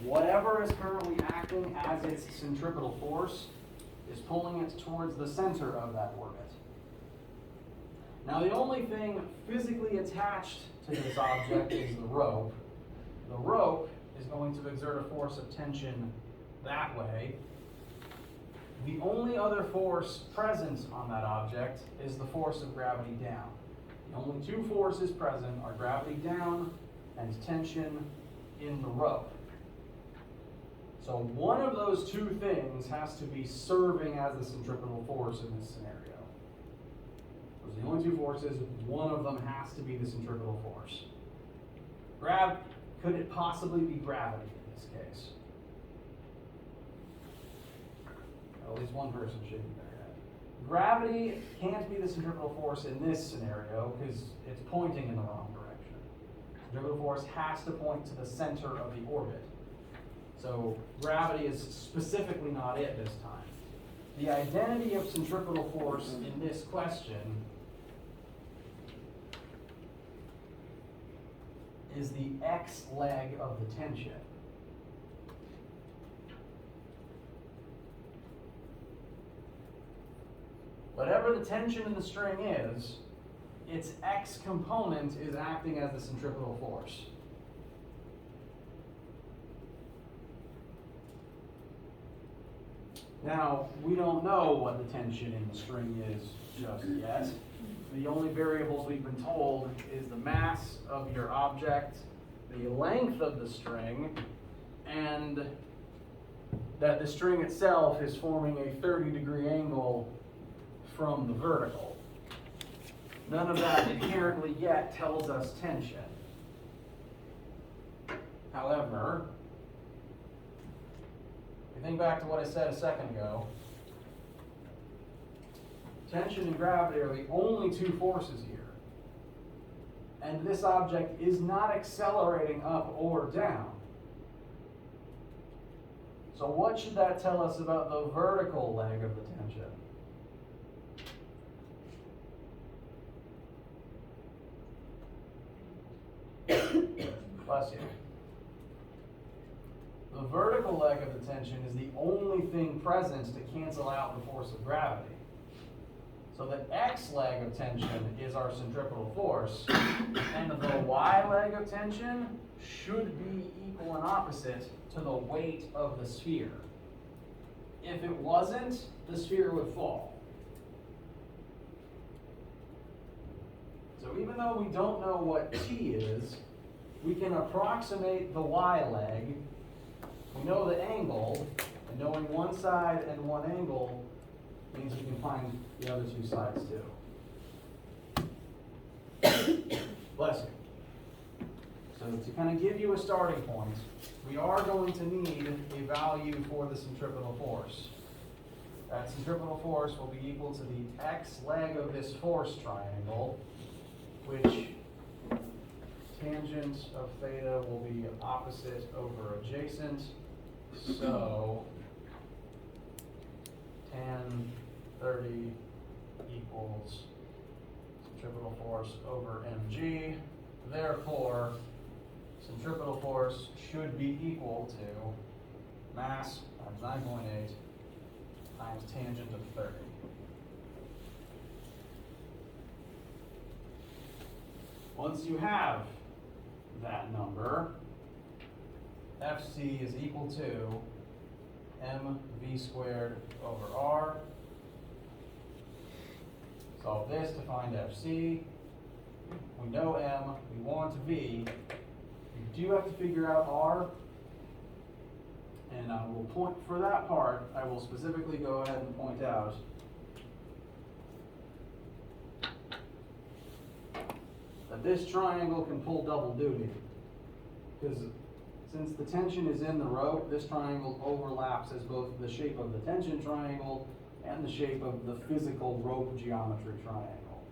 whatever is currently acting as its centripetal force is pulling it towards the center of that orbit. Now the only thing physically attached to this object is the rope. The rope is going to exert a force of tension that way. The only other force present on that object is the force of gravity down. The only two forces present are gravity down and tension in the rope. So one of those two things has to be serving as the centripetal force in this scenario. Those are the only two forces. One of them has to be the centripetal force. Could it possibly be gravity in this case? At least one person shaking their head. Gravity can't be the centripetal force in this scenario because it's pointing in the wrong direction. Centripetal force has to point to the center of the orbit. So gravity is specifically not it this time. The identity of centripetal force in this question is the X leg of the tension. Whatever the tension in the string is, its X component is acting as the centripetal force. Now, we don't know what the tension in the string is just yet. The only variables we've been told is the mass of your object, the length of the string, and that the string itself is forming a 30-degree angle from the vertical. None of that inherently yet tells us tension. However, if you think back to what I said a second ago, tension and gravity are the only two forces here. And this object is not accelerating up or down. So what should that tell us about the vertical leg of the tension? Bless you. The vertical leg of the tension is the only thing present to cancel out the force of gravity. So the X leg of tension is our centripetal force, and the Y leg of tension should be equal and opposite to the weight of the sphere. If it wasn't, the sphere would fall. So even though we don't know what T is, we can approximate the Y leg. We know the angle, and knowing one side and one angle means we can find the other two sides too. Bless you. So to kind of give you a starting point, we are going to need a value for the centripetal force. That centripetal force will be equal to the X leg of this force triangle, which tangent of theta will be opposite over adjacent. So tan 30 equals centripetal force over mg. Therefore, centripetal force should be equal to mass times 9.8 times tangent of 30. Once you have that number, Fc is equal to mv squared over r. Solve this to find Fc. We know m, we want v. We do have to figure out r. And I will point, for that part, I will specifically go ahead and point out that this triangle can pull double duty. Because since the tension is in the rope, this triangle overlaps as both the shape of the tension triangle and the shape of the physical rope geometry triangle.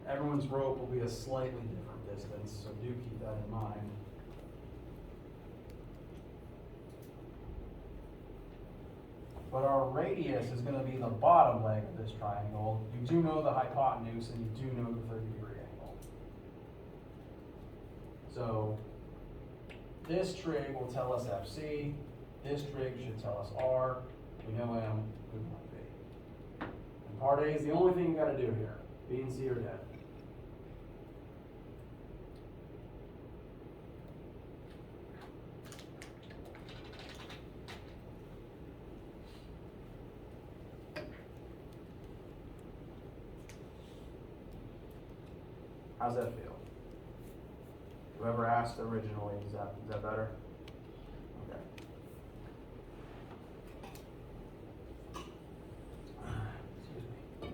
Everyone's rope will be a slightly different distance, so do keep that in mind. But our radius is going to be the bottom leg of this triangle. You do know the hypotenuse and you do know the 30-degree angle. So this trig will tell us FC, this trig should tell us R, we know M, we know B. And part A is the only thing you gotta do here. B and C are dead. How's that feel? Whoever asked originally, is that better? Okay. Excuse me.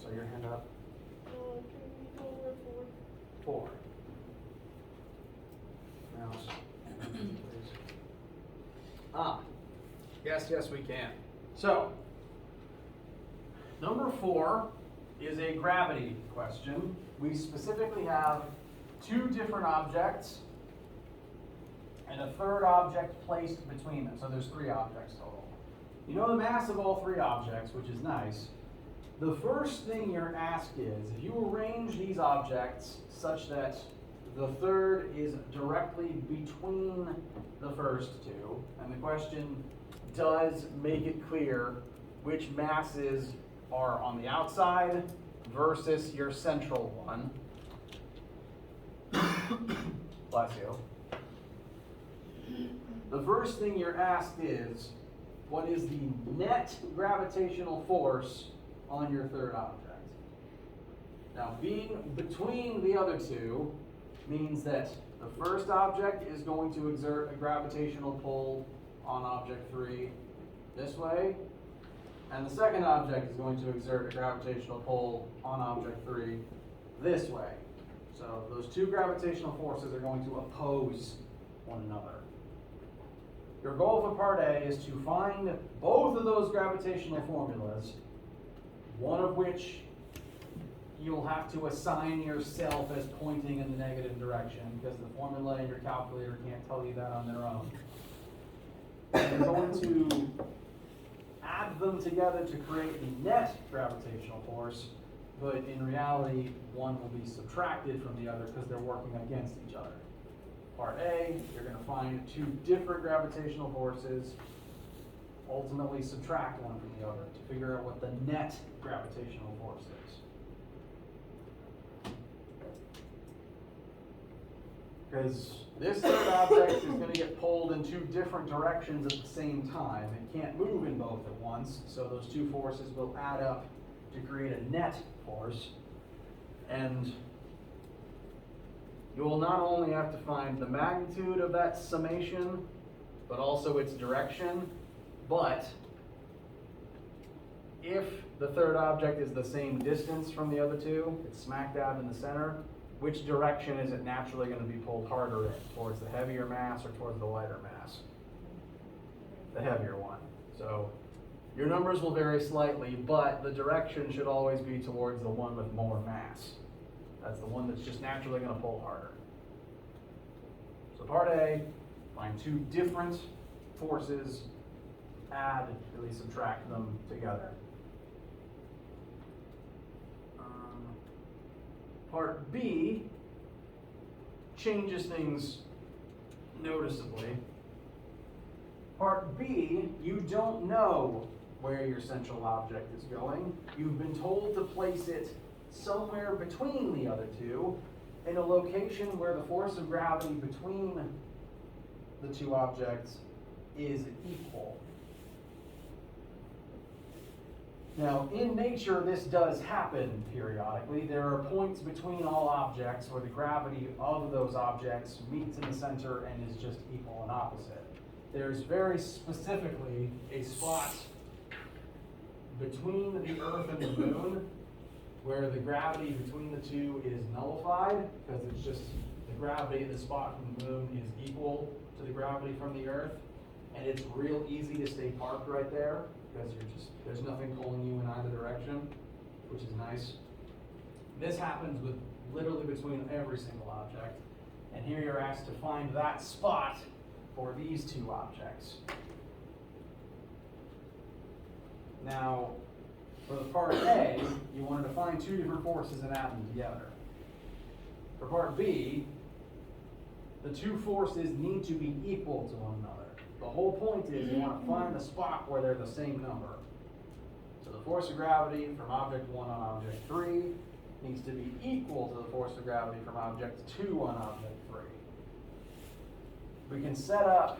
So your hand up. Four. Mouse. Please. Yes, we can. So, number 4 is a gravity question. We specifically have 2 different objects and a third object placed between them. So there's 3 objects total. You know the mass of all 3 objects, which is nice. The first thing you're asked is, if you arrange these objects such that the third is directly between the first 2, and the question does make it clear which masses are on the outside versus your central one. Bless you. The first thing you're asked is, what is the net gravitational force on your third object? Now, being between the other 2 means that the first object is going to exert a gravitational pull on object 3 this way, and the second object is going to exert a gravitational pull on object 3 this way. So those 2 gravitational forces are going to oppose one another. Your goal for part A is to find both of those gravitational formulas, one of which you'll have to assign yourself as pointing in the negative direction, because the formula in your calculator can't tell you that on their own. And you're going to add them together to create the net gravitational force, but in reality, one will be subtracted from the other because they're working against each other. Part A, you're going to find 2 different gravitational forces, ultimately subtract one from the other to figure out what the net gravitational force is. Because this third object is going to get pulled in 2 different directions at the same time. It can't move in both at once, so those 2 forces will add up to create a net force. And you will not only have to find the magnitude of that summation, but also its direction. But if the third object is the same distance from the other 2, it's smack dab in the center, which direction is it naturally going to be pulled harder in? Towards the heavier mass or towards the lighter mass? The heavier one. So your numbers will vary slightly, but the direction should always be towards the one with more mass. That's the one that's just naturally going to pull harder. So part A, find 2 different forces, add, really subtract them together. Part B changes things noticeably. Part B, you don't know where your central object is going. You've been told to place it somewhere between the other 2, in a location where the force of gravity between the 2 objects is equal. Now, in nature, this does happen periodically. There are points between all objects where the gravity of those objects meets in the center and is just equal and opposite. There's very specifically a spot between the Earth and the Moon where the gravity between the 2 is nullified, because it's just the gravity of the spot from the Moon is equal to the gravity from the Earth, and it's real easy to stay parked right there, because there's nothing pulling you in either direction, which is nice. This happens with literally between every single object, and here you're asked to find that spot for these 2 objects. Now, For the part A, you wanted to find two different forces and add them together. For part B, the two forces need to be equal to one another. The whole point is you want to find the spot where they're the same number. So the force of gravity from object 1 on object 3 needs to be equal to the force of gravity from object 2 on object 3. We can set up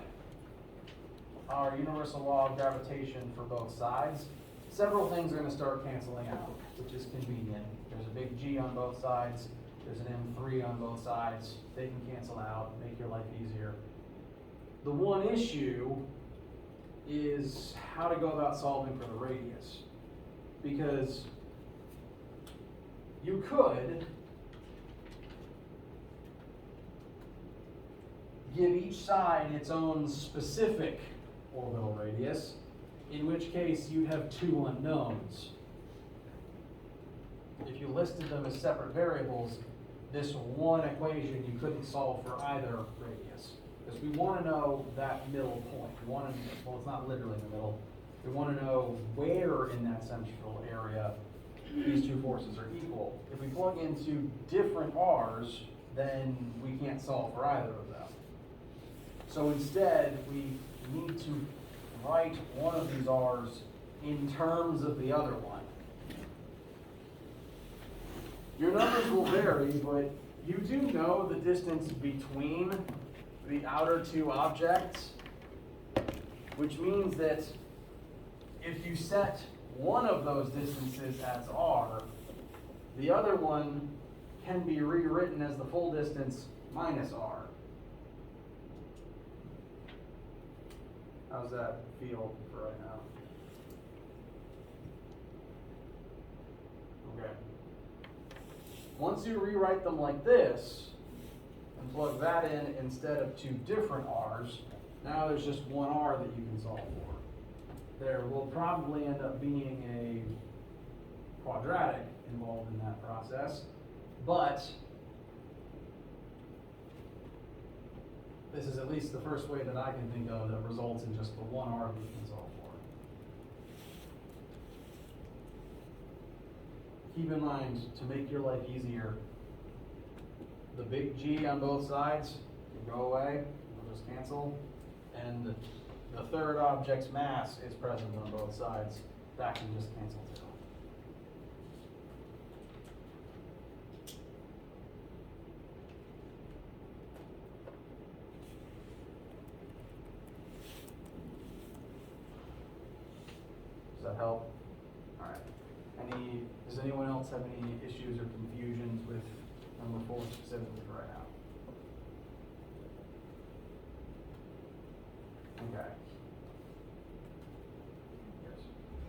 our universal law of gravitation for both sides. Several things are going to start canceling out, which is convenient. There's a big G on both sides. There's an M3 on both sides. They can cancel out, make your life easier. The one issue is how to go about solving for the radius. Because you could give each side its own specific orbital radius, in which case you have two unknowns. If you listed them as separate variables, this one equation you couldn't solve for either radius. Because we want to know that middle point. We want to, well, it's not literally in the middle. We want to know where in that central area these two forces are equal. If we plug into different r's, then we can't solve for either of them. So instead, we need to write one of these r's in terms of the other one. Your numbers will vary, but you do know the distance between the outer two objects, which means that if you set one of those distances as r, the other one can be rewritten as the full distance minus r. How's that feel for right now? Okay. Once you rewrite them like this, and plug that in instead of two different r's, now there's just one r that you can solve for. There will probably end up being a quadratic involved in that process, but this is at least the first way that I can think of that results in just the one r that you can solve for. Keep in mind, to make your life easier, the big G on both sides can go away, it'll just cancel, and the third object's mass is present on both sides. That can just cancel too. Does that help? All right. Does anyone else have any issues or confusions with number 4 specifically for right now? Okay. Yes.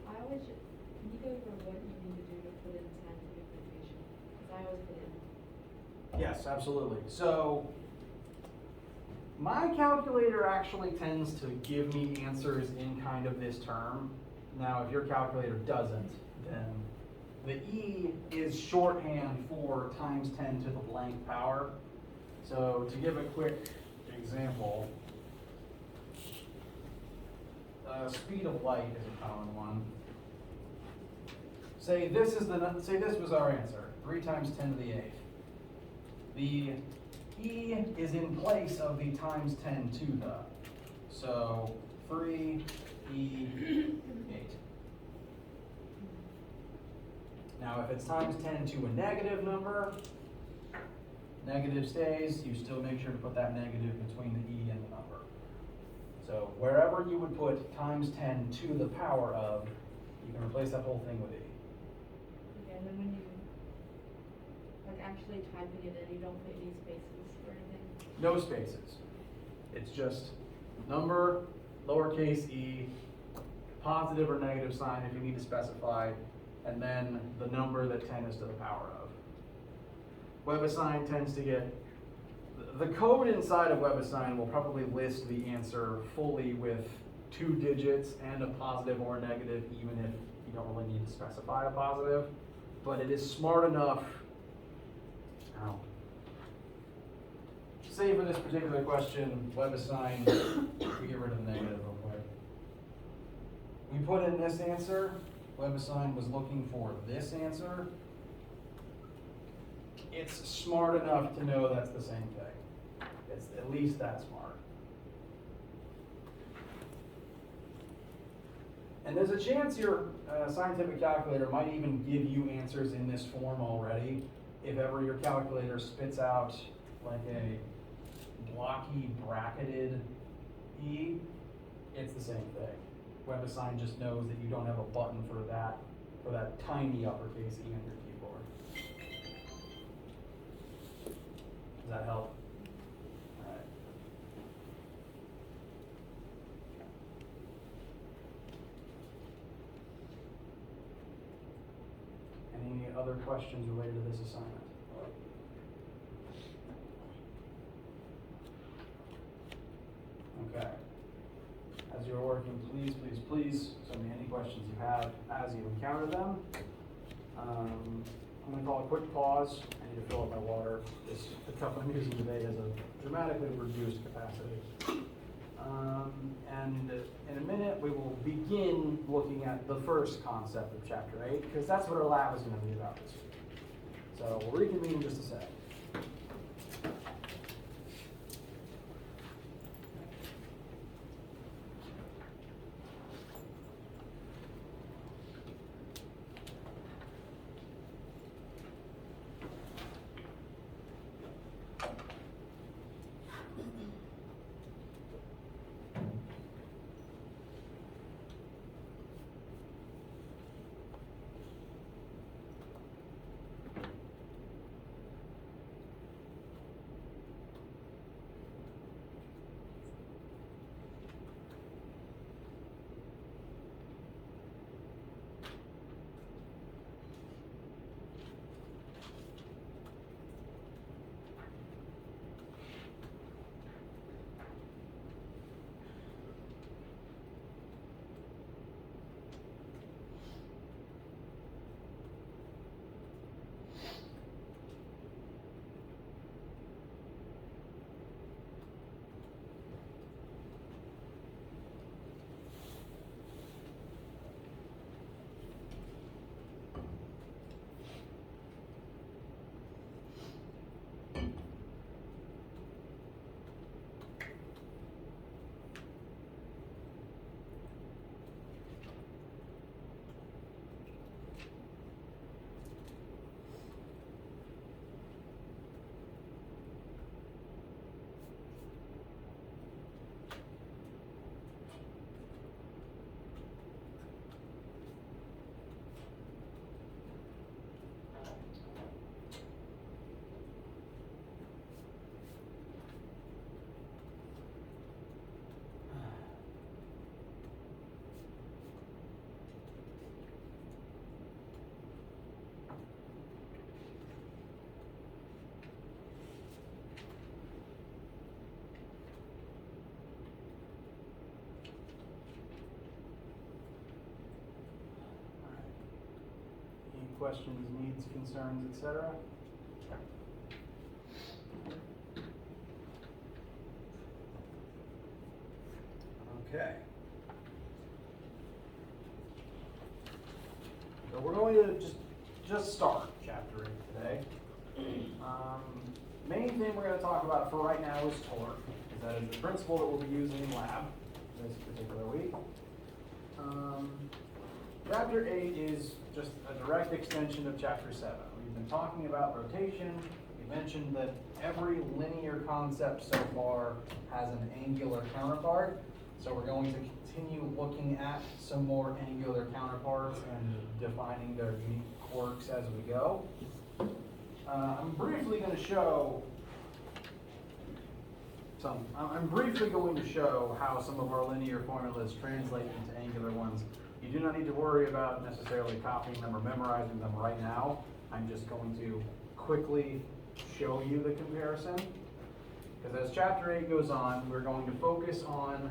Can you go over what you need to do to put in scientific notation? Because I always put in. Yes, absolutely. So my calculator actually tends to give me answers in kind of this term. Now, if your calculator doesn't, then the E is shorthand for times 10 to the blank power. So to give a quick example, speed of light is a common one. Say this was our answer, 3 times 10 to the 8th. The E is in place of the times 10 to the. So 3 E 8. Now if it's times 10 to a negative number, negative stays, you still make sure to put that negative between the E and the number. So wherever you would put times 10 to the power of, you can replace that whole thing with E. Okay, and then when you actually typing it in, you don't put any spaces or anything? No spaces. It's just number, lowercase e, positive or negative sign if you need to specify, and then the number that 10 is to the power of. WebAssign tends to get, the code inside of WebAssign will probably list the answer fully with 2 digits and a positive or a negative, even if you don't really need to specify a positive. But it is smart enough. Now, say for this particular question, WebAssign, we get rid of the negative real quick. We put in this answer, WebAssign was looking for this answer, it's smart enough to know that's the same thing. It's at least that smart. And there's a chance your scientific calculator might even give you answers in this form already. If ever your calculator spits out like a blocky bracketed E, it's the same thing. WebAssign just knows that you don't have a button for that tiny uppercase E on your keyboard. Does that help? All right. Any other questions related to this assignment? Okay. As you're working, please send me any questions you have as you encounter them. I'm going to call a quick pause. I need to fill up my water. The cup I'm using today has a dramatically reduced capacity. And in a minute, we will begin looking at the first concept of Chapter 8, because that's what our lab is going to be about this week. So we'll reconvene in just a sec. Questions, needs, concerns, etc.? Okay. So we're going to just start Chapter 8 today. Main thing we're going to talk about for right now is torque, because that is the principle that we'll be using in lab this particular week. Chapter 8 is just a direct extension of Chapter 7. We've been talking about rotation. We mentioned that every linear concept so far has an angular counterpart. So we're going to continue looking at some more angular counterparts and defining their unique quirks as we go. I'm briefly going to show how some of our linear formulas translate into angular ones. You do not need to worry about necessarily copying them or memorizing them right now. I'm just going to quickly show you the comparison. Because as Chapter 8 goes on, we're going to focus on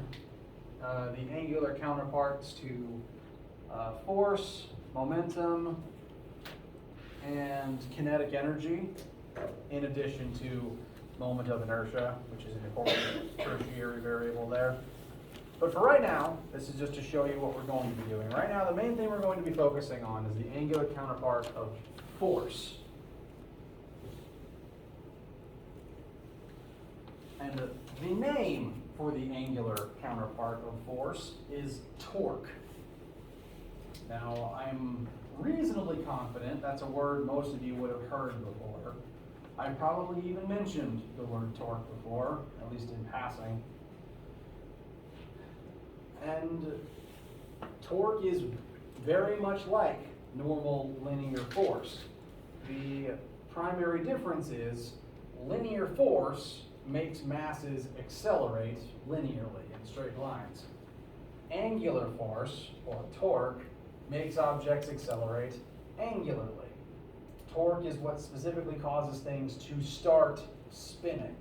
the angular counterparts to force, momentum, and kinetic energy, in addition to moment of inertia, which is an important tertiary variable there. But for right now, this is just to show you what we're going to be doing. Right now, the main thing we're going to be focusing on is the angular counterpart of force. And the name for the angular counterpart of force is torque. Now, I'm reasonably confident that's a word most of you would have heard before. I probably even mentioned the word torque before, at least in passing. And torque is very much like normal linear force. The primary difference is linear force makes masses accelerate linearly in straight lines. Angular force, or torque, makes objects accelerate angularly. Torque is what specifically causes things to start spinning.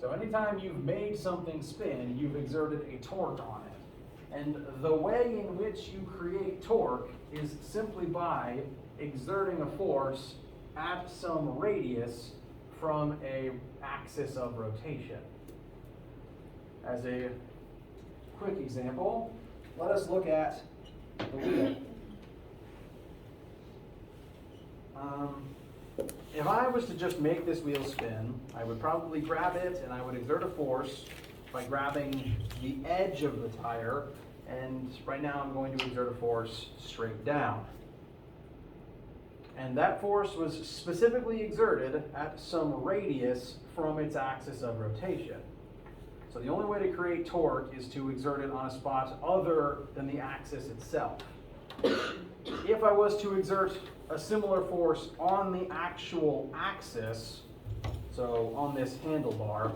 So anytime you've made something spin, you've exerted a torque on it. And the way in which you create torque is simply by exerting a force at some radius from an axis of rotation. As a quick example, let us look at the wheel. If I was to just make this wheel spin, I would probably grab it and I would exert a force by grabbing the edge of the tire, and right now I'm going to exert a force straight down. And that force was specifically exerted at some radius from its axis of rotation. So the only way to create torque is to exert it on a spot other than the axis itself. If I was to exert a similar force on the actual axis, so on this handlebar,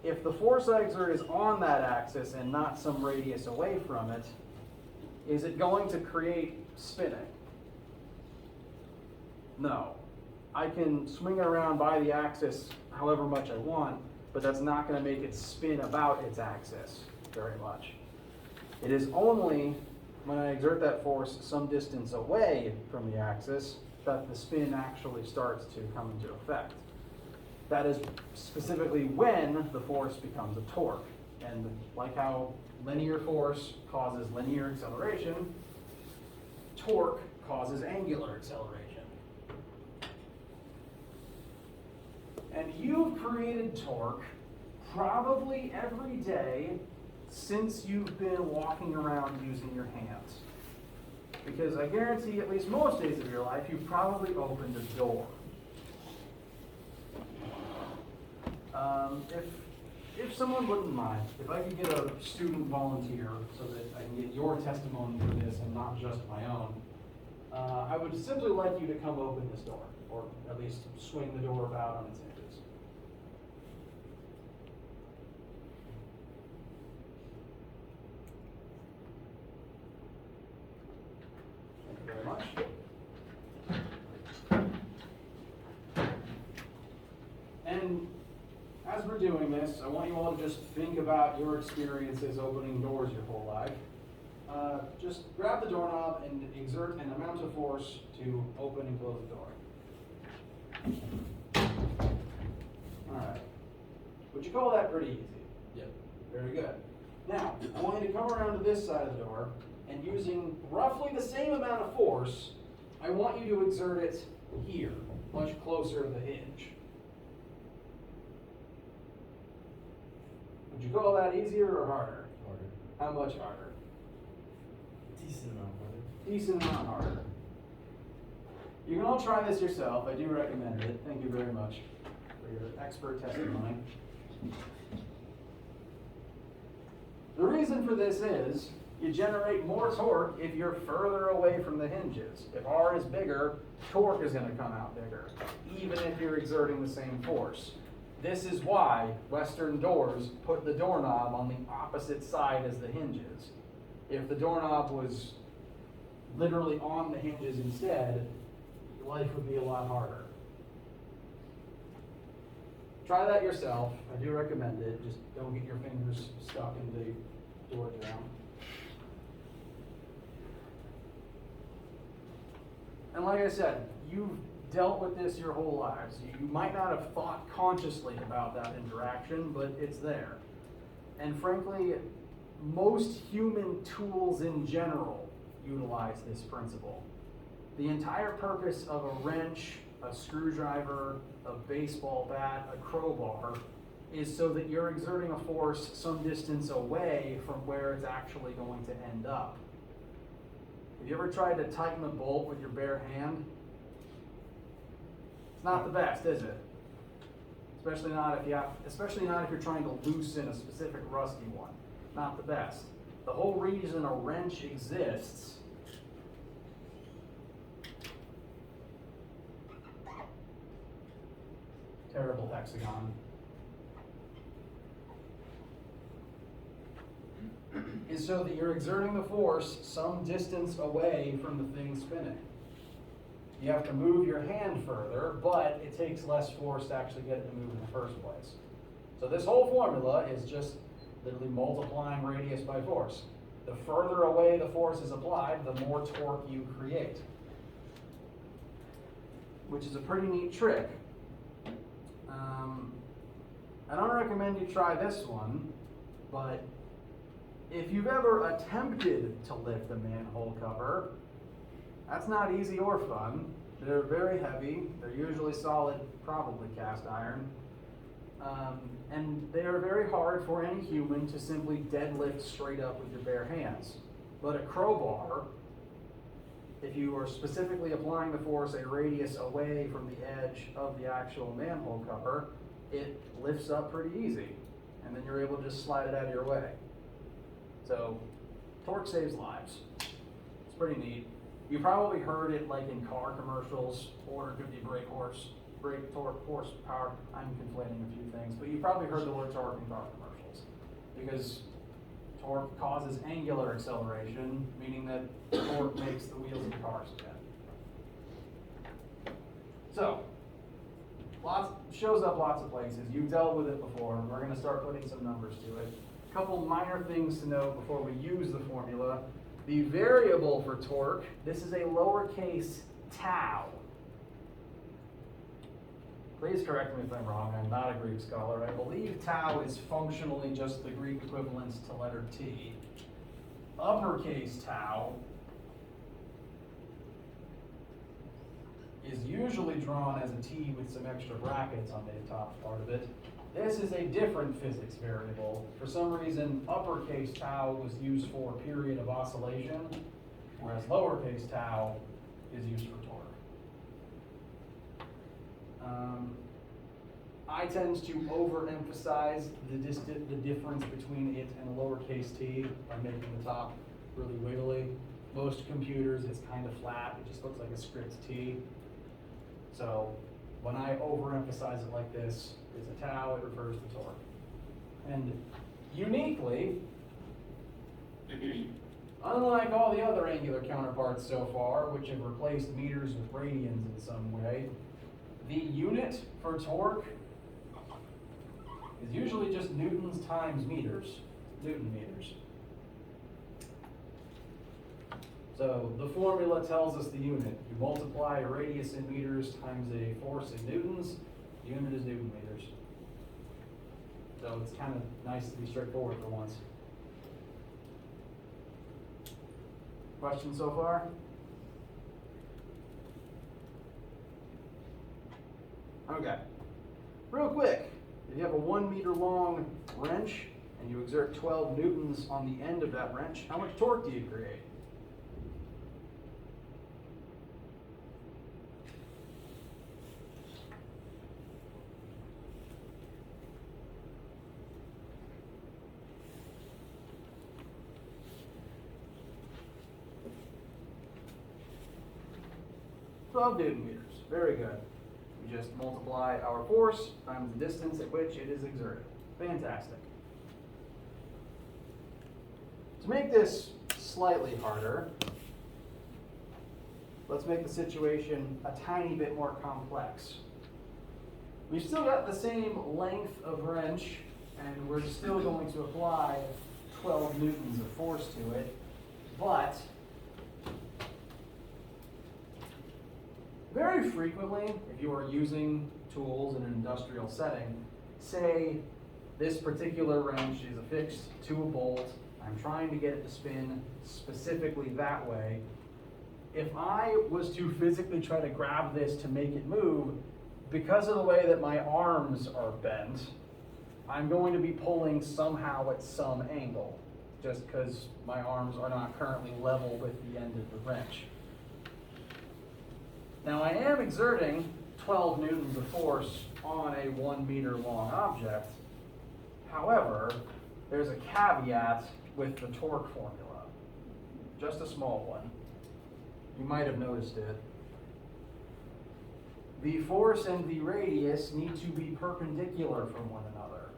if the force I exert is on that axis and not some radius away from it, is it going to create spinning? No. I can swing it around by the axis however much I want, but that's not going to make it spin about its axis very much. It is only when I exert that force some distance away from the axis that the spin actually starts to come into effect. That is specifically when the force becomes a torque. And like how linear force causes linear acceleration, torque causes angular acceleration. And you've created torque probably every day since you've been walking around using your hands. Because I guarantee at least most days of your life, you've probably opened a door. If someone wouldn't mind, if I could get a student volunteer so that I can get your testimony for this and not just my own, I would simply like you to come open this door, or at least swing the door about on its hinges. Thank you very much. And as we're doing this, I want you all to just think about your experiences opening doors your whole life. Just grab the doorknob and exert an amount of force to open and close the door. All right. Would you call that pretty easy? Yep. Very good. Now, I want you to come around to this side of the door, and using roughly the same amount of force, I want you to exert it here, much closer to the hinge. Would you call that easier or harder? Harder. How much harder? Decent amount harder. Decent amount harder. You can all try this yourself. I do recommend it. Thank you very much for your expert testimony. The reason for this is you generate more torque if you're further away from the hinges. If R is bigger, torque is going to come out bigger, even if you're exerting the same force. This is why Western doors put the doorknob on the opposite side as the hinges. If the doorknob was literally on the hinges instead, life would be a lot harder. Try that yourself. I do recommend it. Just don't get your fingers stuck in the door jamb. And like I said, you've dealt with this your whole lives. You might not have thought consciously about that interaction, but it's there. and frankly, most human tools in general utilize this principle. The entire purpose of a wrench, a screwdriver, a baseball bat, a crowbar, is so that you're exerting a force some distance away from where it's actually going to end up. Have you ever tried to tighten a bolt with your bare hand? It's not the best, is it? Especially not if you're trying to loosen a specific rusty one. Not the best. The whole reason a wrench exists terrible hexagon is so that you're exerting the force some distance away from the thing spinning. You have to move your hand further, but it takes less force to actually get it to move in the first place. So this whole formula is just literally multiplying radius by force. The further away the force is applied, the more torque you create. Which is a pretty neat trick. I don't recommend you try this one, but if you've ever attempted to lift a manhole cover, that's not easy or fun. They're very heavy. They're usually solid, probably cast iron. And they are very hard for any human to simply deadlift straight up with your bare hands. But a crowbar, if you are specifically applying the force a radius away from the edge of the actual manhole cover, it lifts up pretty easy. And then you're able to just slide it out of your way. So, torque saves lives. It's pretty neat. You probably heard it like in car commercials, 450 brake torque, horsepower. I'm conflating a few things, but you probably heard the word torque in car commercials. Because torque causes angular acceleration, meaning that torque makes the wheels of the car spin. So, shows up lots of places. You've dealt with it before, and we're going to start putting some numbers to it. A couple minor things to note before we use the formula. The variable for torque, this is a lowercase tau. Please correct me if I'm wrong, I'm not a Greek scholar. I believe tau is functionally just the Greek equivalent to letter T. Uppercase tau is usually drawn as a T with some extra brackets on the top part of it. This is a different physics variable. For some reason, uppercase tau was used for period of oscillation, whereas lowercase tau is used for torque. I tend to overemphasize the difference between it and lowercase t by making the top really wiggly. Most computers, it's kind of flat. It just looks like a script T. So when I overemphasize it like this, it's a tau, it refers to torque. And uniquely, unlike all the other angular counterparts so far, which have replaced meters with radians in some way, the unit for torque is usually just newtons times meters, Newton meters. So the formula tells us the unit. You multiply a radius in meters times a force in newtons, the unit is Newton meters. So it's kind of nice to be straightforward for once. Questions so far? Okay. Real quick, if you have a 1 meter long wrench and you exert 12 newtons on the end of that wrench, how much torque do you create? Newton meters. Very good. We just multiply our force times the distance at which it is exerted. Fantastic. To make this slightly harder, let's make the situation a tiny bit more complex. We've still got the same length of wrench, and we're still going to apply 12 newtons of force to it, but very frequently, if you are using tools in an industrial setting, say This particular wrench is affixed to a bolt. I'm trying to get it to spin specifically that way. If I was to physically try to grab this to make it move, because of the way that my arms are bent, I'm going to be pulling somehow at some angle, just because my arms are not currently level with the end of the wrench. Now I am exerting 12 newtons of force on a 1 meter long object. However, there's a caveat with the torque formula, just a small one. You might have noticed it. The force and the radius need to be perpendicular from one another.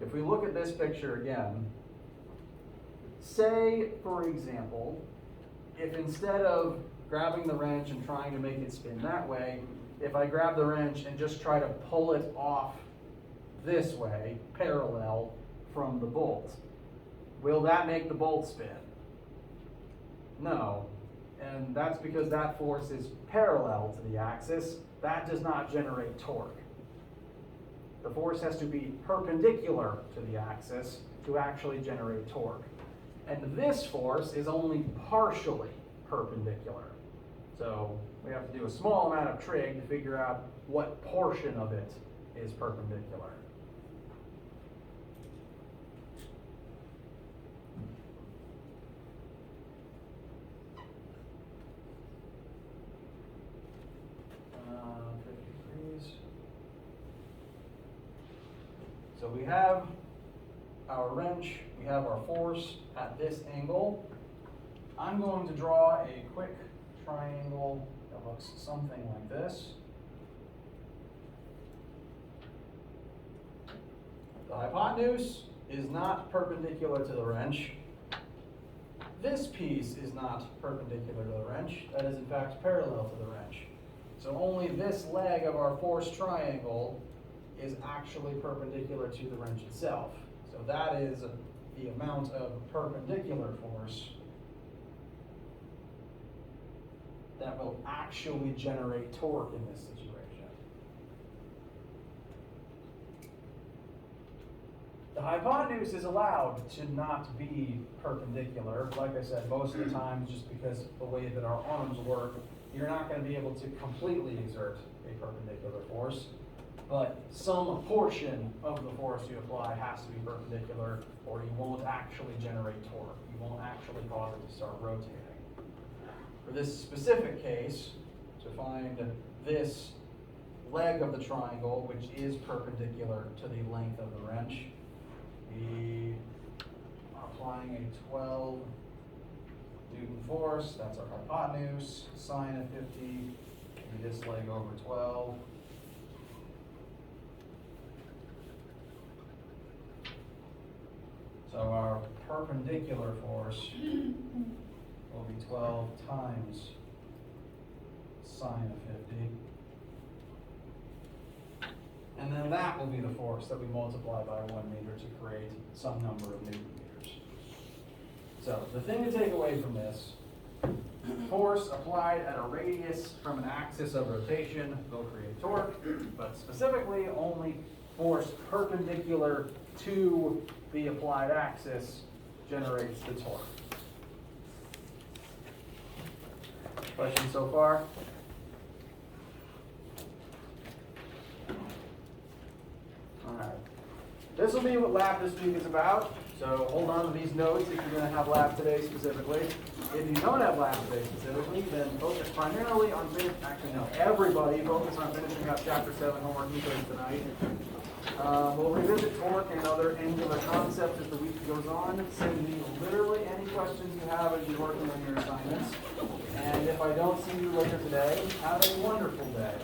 If we look at this picture again, say, for example, if instead of grabbing the wrench and trying to make it spin that way, if I grab the wrench and just try to pull it off this way, parallel from the bolt, will that make the bolt spin? No, and that's because that force is parallel to the axis. That does not generate torque. The force has to be perpendicular to the axis to actually generate torque. And this force is only partially perpendicular. So we have to do a small amount of trig to figure out what portion of it is perpendicular. So we have our wrench, we have our force at this angle. I'm going to draw a quick triangle that looks something like this. The hypotenuse is not perpendicular to the wrench. This piece is not perpendicular to the wrench. That is in fact parallel to the wrench. So only this leg of our force triangle is actually perpendicular to the wrench itself. So that is the amount of perpendicular force that will actually generate torque in this situation. The hypotenuse is allowed to not be perpendicular. Like I said, most of the time, just because the way that our arms work, you're not going to be able to completely exert a perpendicular force. But some portion of the force you apply has to be perpendicular, or you won't actually generate torque. You won't actually cause it to start rotating. For this specific case, to find this leg of the triangle, which is perpendicular to the length of the wrench, we are applying a 12 Newton force. That's our hypotenuse. Sine of 50, maybe this leg over 12. So our perpendicular force will be 12 times sine of 50. And then that will be the force that we multiply by 1 meter to create some number of Newton meters. So the thing to take away from this, force applied at a radius from an axis of rotation will create torque, but specifically only force perpendicular to the applied axis generates the torque. Questions so far? All right. This will be what lab this week is about. So hold on to these notes if you're going to have lab today specifically. If you don't have lab today specifically, then focus primarily on everybody focus on finishing up Chapter 7 homework quiz tonight. We'll revisit torque and other angular concepts as the week goes on. Send me literally any questions you have as you're working on your assignments. And if I don't see you later today, have a wonderful day.